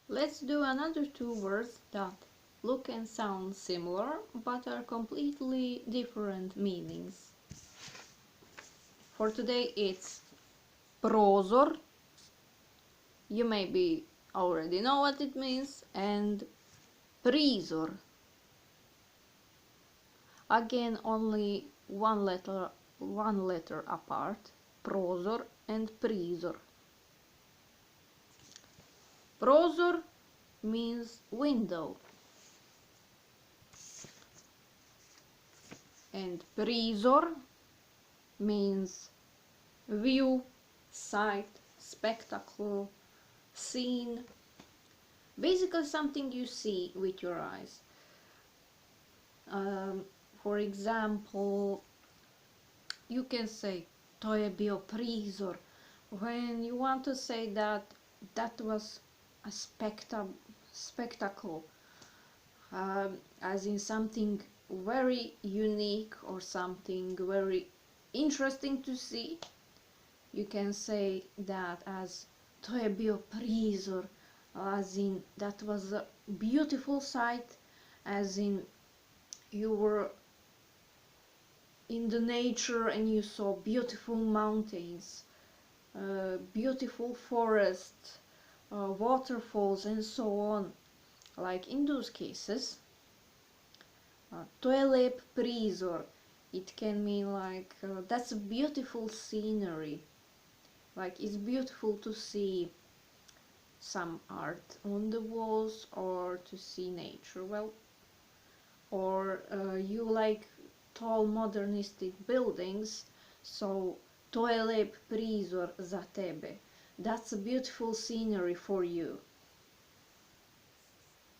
Let's do another two words that look and sound similar but are completely different meanings. For today it's prozor. You maybe already know what it means, and prizor. Again, only one letter apart. Prozor and prizor. Prozor means window, and prizor means view, sight, spectacle, scene. Basically something you see with your eyes. For example, you can say to je bio prizor when you want to say that that was a spectacle, as in something very unique or something very interesting to see. You can say that as to je bio prizor, as in that was a beautiful sight, as in you were in the nature and you saw beautiful mountains, beautiful forests, waterfalls and so on. Like in those cases, to je lep prizor, it can mean like that's a beautiful scenery, like it's beautiful to see some art on the walls or to see nature, well, or you like tall modernistic buildings, so to je lep prizor za tebe, that's a beautiful scenery for you.